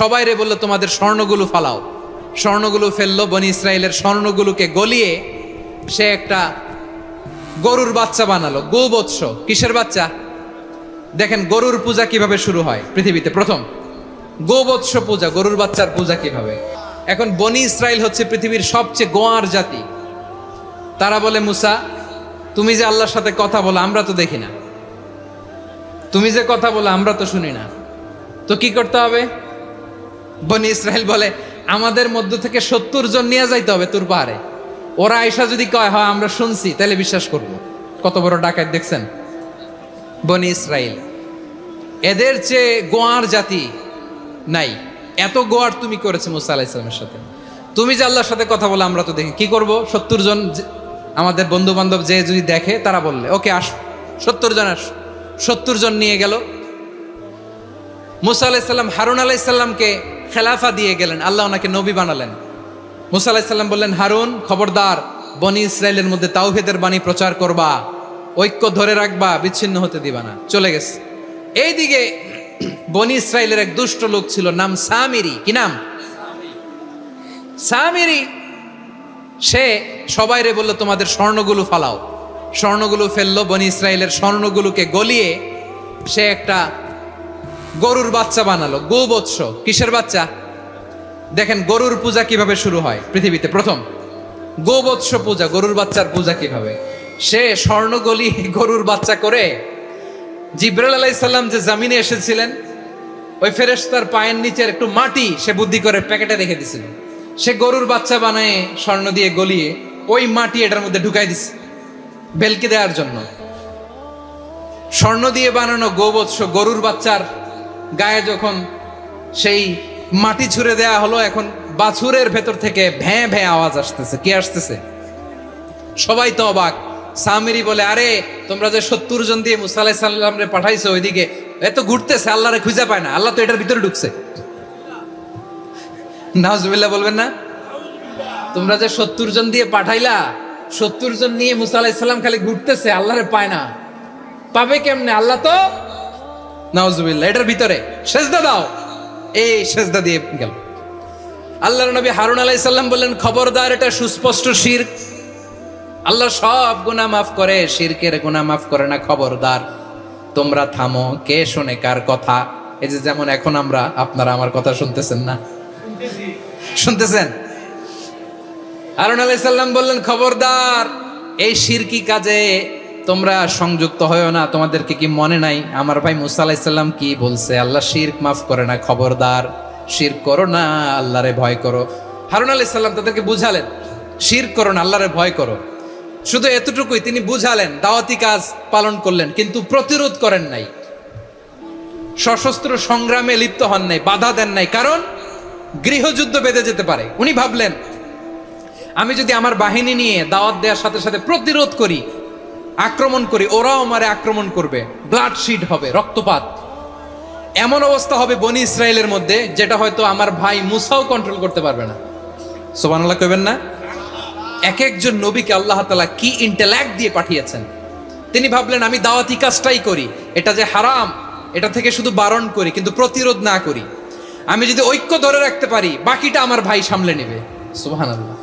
সবাই রে বললো তোমাদের স্বর্ণগুলো ফালাও। স্বর্ণগুলো ফেললো, বনি ইসরায়েলের স্বর্ণগুলোকে গলিয়ে সে একটা গরুর বাচ্চা বানালো। গোবৎস, কিসের বাচ্চা? দেখেন গরুর পূজা কিভাবে শুরু হয় পৃথিবীতে প্রথম। গোবৎস পূজা, গরুর বাচ্চার পূজা কিভাবে। এখন বনি ইসরায়েল হচ্ছে পৃথিবীর সবচেয়ে গোয়ার জাতি। তারা বলে, মুসা তুমি যে আল্লাহর সাথে কথা বলো আমরা তো দেখি না, তুমি যে কথা বলো আমরা তো শুনি না, তো কি করতে হবে? বনি ইসরায়েল বলে, আমাদের মধ্য থেকে 70 জন নিয়ে যাইতে হবে তোর পাহাড়ে। ওরা আয়সা যদি কয় হয় আমরা শুনছি, তাহলে বিশ্বাস করব। কত বড় ডাকাত দেখছেন বনি ইসরায়েল। এদের চেয়ে গোয়ার জাতি নাই। এত গোয়ার তুমি করেছে মুসা আলাইহিস সালামের সাথে। তুমি যে আল্লাহর সাথে কথা বলে আমরা তো দেখি, কি করব? 70 জন আমাদের বন্ধু বান্ধব যে যদি দেখে, তারা বললে ওকে আস, 70 জন আস। 70 জন নিয়ে গেল। মুসা আলাইহিস সালাম হারুন আলাইহিস সালামকে খেলাফা দিয়ে গেলেন, আল্লাহ ওনাকে নবী বানালেন। মুসা আলাইহিস সালাম বললেন, হারুন খবরদার, বনি ইসরায়েলের মধ্যে তাওহীদের বাণী প্রচার করবা, ঐক্য ধরে রাখবা, বিচ্ছিন্ন হতে দিবা না। চলে গেছে। এইদিকে বনি ইসরায়েলের এক দুষ্ট লোক ছিল, নাম সামিরি। কি নাম? সামিরি। সে সবাই রে বললো তোমাদের স্বর্ণগুলো ফালাও। স্বর্ণগুলো ফেললো, বনি ইসরায়েলের স্বর্ণগুলোকে গলিয়ে সে একটা গরুর বাচ্চা বানালো। গোবৎস, কিসের বাচ্চা? দেখেন গরুর পূজা কিভাবে শুরু হয় পৃথিবীতে প্রথম। গোবৎস পূজা, গরুর বাচ্চার পূজা কিভাবে। সে স্বর্ণ গলি গরুর বাচ্চা করে, জিবরাইল আলাইহিস সালাম যে জমিনে এসেছিলেন, ওই ফেরেশতার পায়ের নিচের একটু মাটি সে বুদ্ধি করে প্যাকেটে রেখে দিছিল। সে গরুর বাচ্চা বানায় স্বর্ণ দিয়ে গলিয়ে ওই মাটি এটার মধ্যে ঢুকাই দিছে ভেলকি দেওয়ার জন্য। স্বর্ণ দিয়ে বানানো গোবৎস গরুর বাচ্চার গায়ে যখন সেই মাটি ছুঁড়ে দেয়া হলো, এখন বাছুরের ভেতর থেকে ভ্যাঁ ভ্যাঁ আওয়াজ আসতেছে। কি আসতেছে? সবাই তো অবাক। সামিরি বলে, আরে তোমরা যে 70 জন দিয়ে মুসা আলাইহিস সালাম রে পাঠাইছো, ওইদিকে এত ঘুরতেছে, আল্লাহরে খুঁজে পায় না, আল্লাহ তো এটার ভিতরে ঢুকছে। নাউজুবিল্লাহ বলবেন না? তোমরা যে 70 জন দিয়ে পাঠাইলা, 70 জন নিয়ে মুসা আলাইহিস সালাম খালি ঘুরতেছে, আল্লাহরে পায় না। পাবে কেমনে? আল্লাহ তো, নাউজুবিল্লাহ, এটার ভিতরে সেজদা দাও। এই সেজদা দিয়ে গেল। আল্লাহর নবী হারুন আলাইহিস সালাম বললেন, খবরদার, এটা সুস্পষ্ট শিরক। আল্লাহ সব গুনাহ মাফ করে, শিরকের গুনাহ মাফ করে না। খবরদার, তোমরা থামো। কে শোনে কার কথা? এই যে যেমন এখন আমরা, আপনারা আমার কথা শুনতেছেন না? শুনতেছেন? হারুন আলাইহিস সালাম বললেন, খবরদার, এই শিরকি কাজে তোমরা সংযুক্ত হয়ো না। তোমাদেরকে কি মনে নাই আমার ভাই মুসা আলাইহিস সালাম কি বলছে? আল্লাহ শিরক মাফ করে না। খবরদার, শিরক করো না, আল্লাহরে ভয় করো। হারুন আলাইহিস সালাম তাদেরকে বুঝালেন, শিরক করো না, আল্লাহরে ভয় করো। শুধু এতটুকুই তিনি বুঝালেন, দাওয়াতি কাজ পালন করলেন, কিন্তু প্রতিরোধ করেন নাই, সশস্ত্র সংগ্রামে লিপ্ত হন নাই, বাধা দেন নাই। কারণ গৃহযুদ্ধ বেঁধে যেতে পারে। উনি ভাবলেন, আমি যদি আমার বাহিনী নিয়ে দাওয়াত দেওয়ার সাথে সাথে প্রতিরোধ করি, আক্রমণ করি, ওরাও আমারে আক্রমণ করবে, ব্লাডশিড হবে, রক্তপাত। এমন অবস্থা হবে বনি ইসরায়েলের মধ্যে, যেটা হয়তো আমার ভাই মুসাও কন্ট্রোল করতে পারবে না। সুবহানাল্লাহ কইবেন না? এক একজন নবীকে আল্লাহ তাআলা কি ইন্টেলেক্ট দিয়ে পাঠিয়েছেন। তিনি ভাবলেন, আমি দাওয়াতি কাজটাই করি, এটা যে হারাম এটা থেকে শুধু বারণ করি, কিন্তু প্রতিরোধ না করি। আমি যদি ঐক্য ধরে রাখতে পারি, বাকিটা আমার ভাই সামলে নেবে। সুবহানাল্লাহ।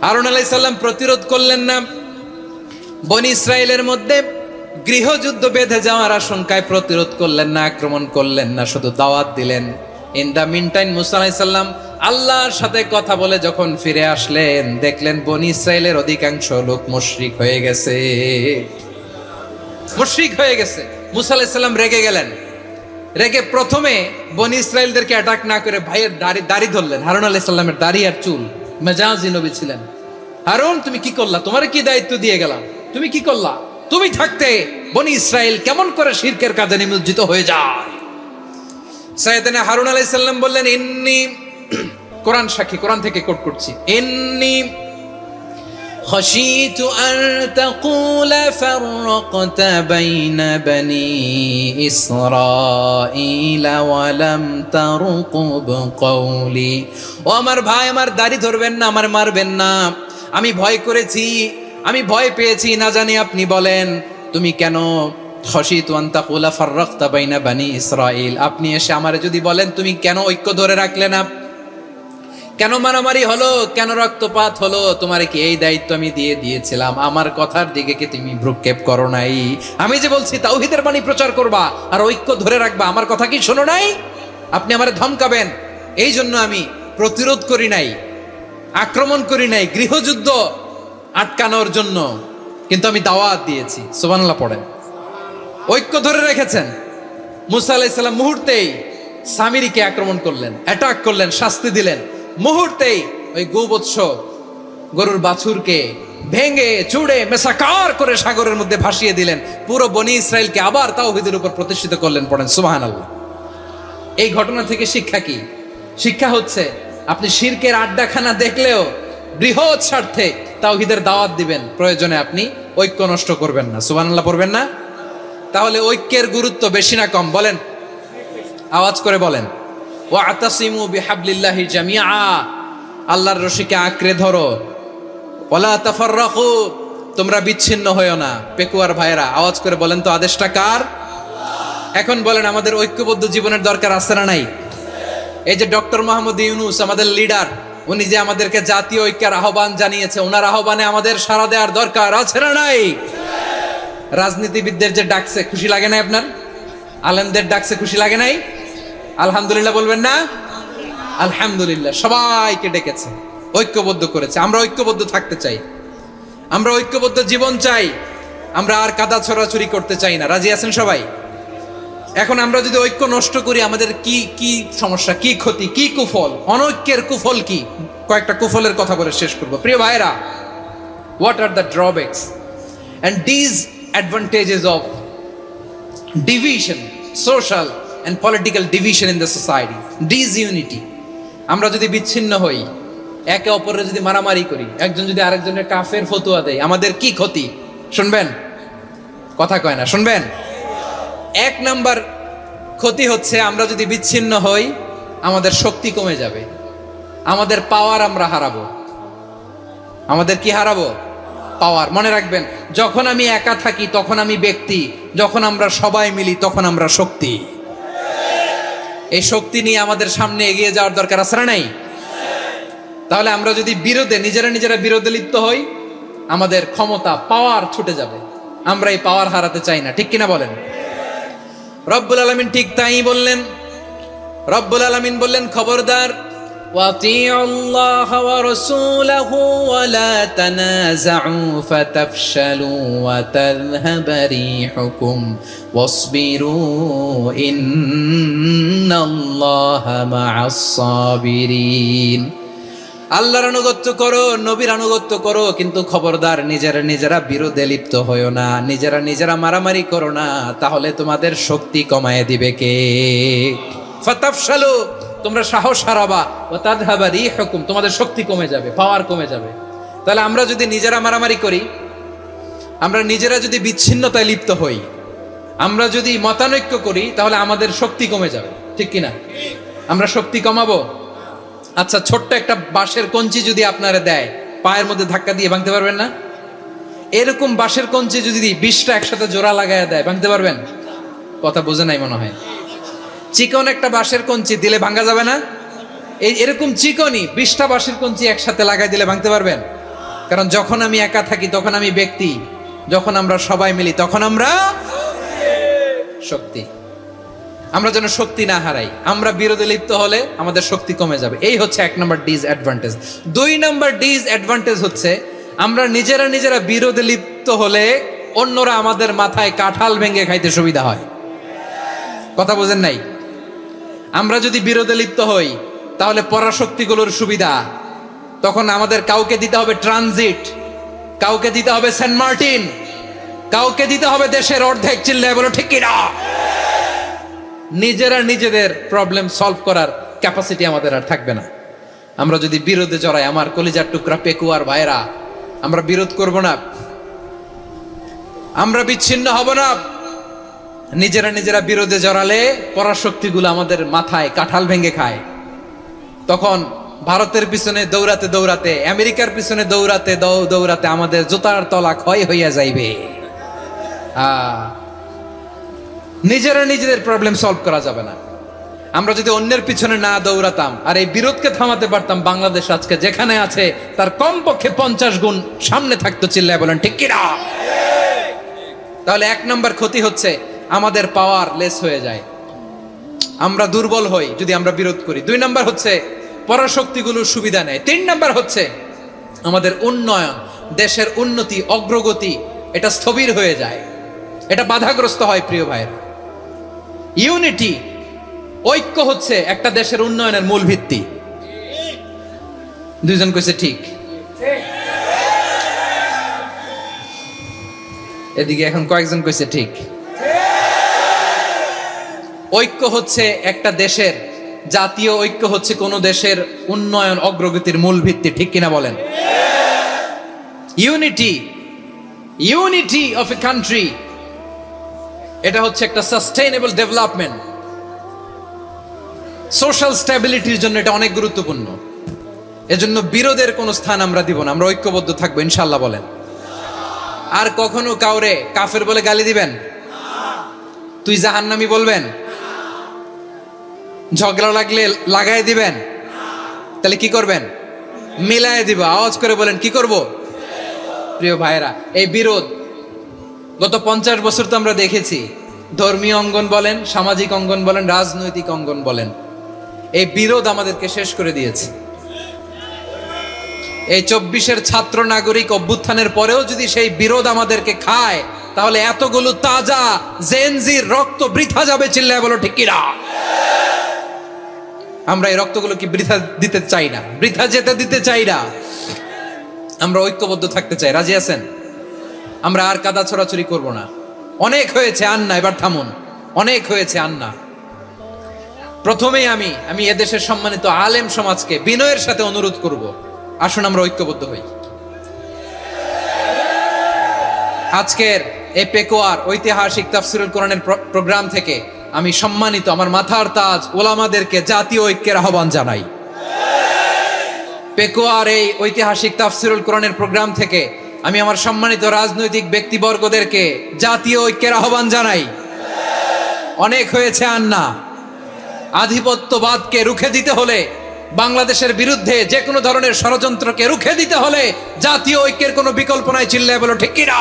হারুন আলাইহিস সালাম প্রতিরোধ করলেন না। বনি ইসরায়েলের মধ্যে গৃহযুদ্ধ বেঁধে যাওয়ার আশঙ্কায় প্রতিরোধ করলেন না, আক্রমণ করলেন না, শুধু দাওয়াত দিলেন। ইন দা মিন টাইম মুসা আলাইহিস সালাম আল্লাহর সাথে কথা বলে যখন ফিরে আসলেন, দেখলেন বনি ইসরায়েলের অধিকাংশ লোক মুশরিক হয়ে গেছে। মুশরিক হয়ে গেছে। মুসা আলাইহিস সালাম রেগে গেলেন। রেগে প্রথমে বনি ইসরায়েলদেরকে অ্যাটাক না করে ভাইয়ের দাড়ি ধরলেন। হারুন আলাইহিস সালামের দাড়ি আর চুল। মেজাজি নবী ছিলেন। হারুন, তুমি কি করলা? তোমারে কি দায়িত্ব দিয়ে গেলাম? তুমি কি করলা? তুমি থাকতে বনি ইসরায়েল কেমন করে শিরকের কাজে নিমজ্জিত হয়ে যায়? সাইয়েদনা হারুন আলাইহিস সালাম বললেন, ইন্নী, কোরআন সাক্ষী, কোরআন থেকে কোট করছি, ইন্নী خشيت أن تقول فرقت بين بني إسرائيل ولم ترقب قولي। ও আমার ভাই, আমার দাড়ি ধরবেন না, আমার মারবেন না। আমি ভয় করেছি, আমি ভয় পেয়েছি, না জানি আপনি বলেন তুমি কেন খশিতু আন তাকুলা ফাররাকতা বাইনা বানি ইসরাঈল, আপনি এসে আমারে যদি বলেন তুমি কেন ঐক্য ধরে রাখলে না, কেন মারামারি হলো, কেন রক্তপাত হলো, তোমারে কি এই দায়িত্ব আমি দিয়ে দিয়েছিলাম, আমার কথার দিকে কি তুমি ভ্রুক্ষেপ করো নাই? আমি যে বলছি তাওহীদের বাণী প্রচার করবা আর ঐক্য ধরে রাখবা, আমার কথা কি শোনো নাই? আপনি আমারে ধমকাবেন, এই জন্য আমি প্রতিরোধ করি নাই, আক্রমণ করি নাই, গৃহযুদ্ধ আটকানোর জন্য, কিন্তু আমি দাওয়াত দিয়েছি। সুবহানাল্লাহ পড়েন। ঐক্য ধরে রেখেছেন। মুসা আলাইহিস সালাম মুহূর্তেই সামিরীকে আক্রমণ করলেন, অ্যাটাক করলেন, শাস্তি দিলেন। মুহূর্তেই ওই গোবৎস গরুর বাছুরকে ভেঙে চুড়ে মেসাকার করে সাগরের মধ্যে ভাসিয়ে দিলেন। পুরো বনি ইসরায়েলকে আবার তাওহীদের উপর প্রতিষ্ঠিত করলেন। পড়েন সুবহানাল্লাহ। এই ঘটনা থেকে শিক্ষা কি? শিক্ষা হচ্ছে আপনি শিরকের আড্ডাখানা দেখলেও বৃহৎ স্বার্থে তাওহীদের দাওয়াত দিবেন, প্রয়োজনে আপনি ঐক্য নষ্ট করবেন না। সুবহানাল্লাহ পড়বেন না? তাহলে ঐক্যের গুরুত্ব বেশি না কম বলেন? আওয়াজ করে বলেন। ওয়াতাসিমু বিহাবলিল্লাহি জামিআ, আল্লাহর রশিকে আঁকড়ে ধরো। ওয়ালা তাফাররাকু, তোমরা বিচ্ছিন্ন হয়ো না। পেকুয়ার ভাইরা আওয়াজ করে বলেন তো, আদেশটা কার? এখন বলেন, আমাদের ঐক্যবদ্ধ জীবনের দরকার আছে না নাই? এই যে ডক্টর মোহাম্মদ ইউনূস আমাদের লিডার, উনি যে আমাদেরকে জাতীয় ঐক্যের আহ্বান জানিয়েছে, ওনার আহ্বানে আমাদের সাড়া দেওয়ার দরকার আছে না নাই? রাজনীতিবিদদের যে ডাকছে, খুশি লাগে নাই আপনার? আলেমদের ডাকছে, খুশি লাগে নাই? আলহামদুলিল্লাহ বলবেন না? আলহামদুলিল্লাহ। সবাইকে ডেকেছে, ঐক্যবদ্ধ করেছে। আমরা ঐক্যবদ্ধ থাকতে চাই, আমরা ঐক্যবদ্ধ জীবন চাই, আমরা আর কাদা ছড়াছড়ি করতে চাই না। রাজি আছেন সবাই? এখন আমরা যদি ঐক্য নষ্ট করি, আমাদের কি কি সমস্যা, কি ক্ষতি, কি কুফল? অনৈক্যের কুফল কি? কয়েকটা কুফলের কথা বলে শেষ করব। প্রিয় ভাইরা, what are the drawbacks and disadvantages of division, social and political division in the society, disunity? আমরা যদি বিচ্ছিন্ন হই, একে অপরের যদি মারামারি করি, একজন যদি আরেকজনের কাফের ফতোয়া দেয়, আমাদের কি ক্ষতি? শুনবেন? কথা কয় না, শুনবেন? এক নাম্বার ক্ষতি হচ্ছে, আমরা যদি বিচ্ছিন্ন হই, আমাদের শক্তি কমে যাবে, আমাদের পাওয়ার আমরা হারাবো। আমাদের কি হারাবো? পাওয়ার। মনে রাখবেন, যখন আমি একা থাকি তখন আমি ব্যক্তি, যখন আমরা সবাই মিলি তখন আমরা শক্তি। এই শক্তি নিয়ে আমাদের সামনে এগিয়ে যাওয়ার দরকার আছে না নাই? তাহলে আমরা যদি বিরোধে, নিজেরা বিরোধে লিপ্ত হই, আমাদের ক্ষমতা, পাওয়ার ছুটে যাবে। আমরা এই পাওয়ার হারাতে চাই না, ঠিক কিনা বলেন? রব্বুল আলামিন ঠিক তাই বললেন। রব্বুল আলামিন বললেন, খবরদার, ওয়াতিউল্লাহ ওয়া রাসূলাহু ওয়া লা তানাযাউ ফাতাফশালু ওয়া তাযহাবা রিহুকুম ওয়াসবিরু ইন্নাল্লাহা মা'আস সাবিরিন। আল্লাহর আনুগত্য করো, নবীর আনুগত্য করো, কিন্তু খবরদার নিজেরা বিরোধে লিপ্ত হয়ো না, নিজেরা মারামারি করো না, তাহলে তোমাদের শক্তি কমায় দিবে কে? ফাতাফশালু, তোমরা সাহস হারাবা, ওয়া তাযহাবা রিহুকুম, তোমাদের শক্তি কমে যাবে, পাওয়ার কমে যাবে। তাহলে আমরা যদি নিজেরা মারামারি করি, আমরা নিজেরা যদি বিচ্ছিন্নতায় লিপ্ত হই, আমরা যদি মতানৈক্য করি, তাহলে আমাদের শক্তি কমে যাবে, ঠিক কিনা? আমরা শক্তি কমাবো। আচ্ছা, ছোট্ট একটা বাঁশের কঞ্চি যদি আপনারা দেয়, পায়ের মধ্যে ধাক্কা দিয়ে ভাঙতে পারবেন না? এরকম বাঁশের কঞ্চি যদি 20টা একসাথে জোড়া লাগায় দেয়, ভাঙতে পারবেন? কথা বোঝে নাই মনে হয়। চিকন একটা বাঁশের কঞ্চি দিলে ভাঙা যাবে না? এরকম চিকনই 20টা বাঁশের কঞ্চি একসাথে লাগাই দিলে ভাঙতে পারবেন? কারণ যখন আমি একা থাকি তখন আমি ব্যক্তি, যখন আমরা সবাই মিলি তখন আমরা শক্তি। আমরা যেন শক্তি না হারাই। আমরা বিরোধে লিপ্ত হলে আমাদের শক্তি কমে যাবে। এই হচ্ছে 1 নম্বর ডিসঅ্যাডভান্টেজ। 2 নম্বর ডিসঅ্যাডভান্টেজ হচ্ছে, আমরা নিজেরা বিরোধে লিপ্ত হলে অন্যরা আমাদের মাথায় কাঁঠাল ভেঙে খাইতে সুবিধা হয়। কথা বোঝেন নাই? আমরা যদি বিরোধে লিপ্ত হই, তাহলে পরাশক্তিগুলোর সুবিধা, তখন আমাদের কাউকে দিতে হবে ট্রানজিট, কাউকে দিতে হবে সেন্ট মার্টিন, কাউকে দিতে হবে দেশের অর্ধেক। চিল্লায় বলো ঠিক কিনা? নিজেদের প্রবলেম সলভ করার ক্যাপাসিটি আমাদের আর থাকবে না। আমরা যদি বিরোধে জড়াই, আমার কলিজার টুকরা পেকুয়ার ভাইরা, আমরা বিরোধ করব না, আমরা বিচ্ছিন্ন হব না। নিজেরা বিরোধে জড়ালে পরাশক্তিগুলো আমাদের মাথায় কাঁঠাল ভেঙে খায়। তখন ভারতের পিছনে দৌড়াতে, আমেরিকার পিছনে দৌড়াতে আমাদের জুতার তলা ক্ষয় হইয়া যাইবে। নিজেরা নিজেদের প্রবলেম সলভ করা যাবে না। আমরা যদি অন্যের পিছনে না দৌড়াতাম আর এই বিরোধকে থামাতে পারতাম, বাংলাদেশ আজকে যেখানে আছে তার কমপক্ষে 50 গুণ সামনে থাকতো। চিল্লায় বলেন ঠিক কিনা? তাহলে 1 নাম্বার ক্ষতি হচ্ছে আমাদের পাওয়ার লেস হয়ে যায়, আমরা দুর্বল হই যদি আমরা বিরোধ করি। 2 নাম্বার হচ্ছে পরাশক্তিগুলোর সুবিধা নেয়। 3 নাম্বার হচ্ছে আমাদের উন্নয়ন, দেশের উন্নতি, অগ্রগতি এটা স্থবির হয়ে যায়, এটা বাধাগ্রস্ত হয়। প্রিয় ভাইয়ের, ইউনিটি, ঐক্য হচ্ছে একটা দেশের উন্নয়নের মূল ভিত্তি। 2 জন কইছে ঠিক। এদিকে এখন কয়েকজন কইছে ঠিক। ঐক্য হচ্ছে একটা দেশের, জাতীয় ঐক্য হচ্ছে কোন দেশের উন্নয়ন অগ্রগতির মূল ভিত্তি। ঠিক কিনা বলেন? ইউনিটি অফ এ কান্ট্রি, এটা হচ্ছে একটা সাস্টেইনেবল ডেভেলপমেন্ট, সোশ্যাল স্ট্যাবিলিটির জন্য এটা অনেক গুরুত্বপূর্ণ। এজন্য বিরোধের কোনো স্থান আমরা দিব না, আমরা ঐক্যবদ্ধ থাকবো ইনশাআল্লাহ। বলেন। আর কখনো কাউরে কাফের বলে গালি দিবেন? তুই জাহান্নামী বলবেন? ঝগড়া লাগলে লাগাই দিবেন? তাহলে কি করবেন? মিলায় দিব। আওয়াজ করে বলেন, কি করব? প্রিয় ভাইরা, এই বিরোধ গত 50 বছর তো আমরা দেখেছি। ধর্মীয় অঙ্গন বলেন, সামাজিক অঙ্গন বলেন, রাজনৈতিক অঙ্গন বলেন, এই বিরোধ আমাদেরকে শেষ করে দিয়েছে। এই 24-এর ছাত্র নাগরিক অভ্যুত্থানের পরেও যদি সেই বিরোধ আমাদেরকে খায়, তাহলে এতগুলো তাজা জেনজির রক্ত বৃথা যাবে। চিল্লায় বলো ঠিক কিনা? আমরা এই রক্তগুলো কি বৃথা দিতে চাই না, বৃথা যেতে দিতে চাই না। আমরা ঐক্যবদ্ধ থাকতে চাই। রাজি আছেন? আমরা আর কাদা ছড়াছড়ি করব না। অনেক হয়েছে আন্না, এবার থামুন। অনেক হয়েছে আন্না। প্রথমেই আমি এদেশের সম্মানিত আলেম সমাজকে বিনয়ের সাথে অনুরোধ করব, আসুন আমরা ঐক্যবদ্ধ হই। আজকের এই পেকুয়ার ঐতিহাসিক তাফসিরুল কোরআনের প্রোগ্রাম থেকে আমি সম্মানিত আমার মাথার তাজ ওলামাদেরকে জাতীয় ঐক্যের আহ্বান জানাই। পেকুয়ার এই ঐতিহাসিক তাফসিরুল কোরআনের প্রোগ্রাম থেকে আমি আমার সম্মানিত রাজনৈতিক ব্যক্তিবর্গদেরকে জাতীয় ঐক্যের আহ্বান জানাই। অনেক হয়েছে আন্না। আধিপত্যবাদকে রুখে দিতে হলে, বাংলাদেশের বিরুদ্ধে যে কোনো ধরনের ষড়যন্ত্রকে রুখে দিতে হলে জাতীয় ঐক্যের কোনো বিকল্প নাই। চিল্লায় বলো ঠিক কিনা?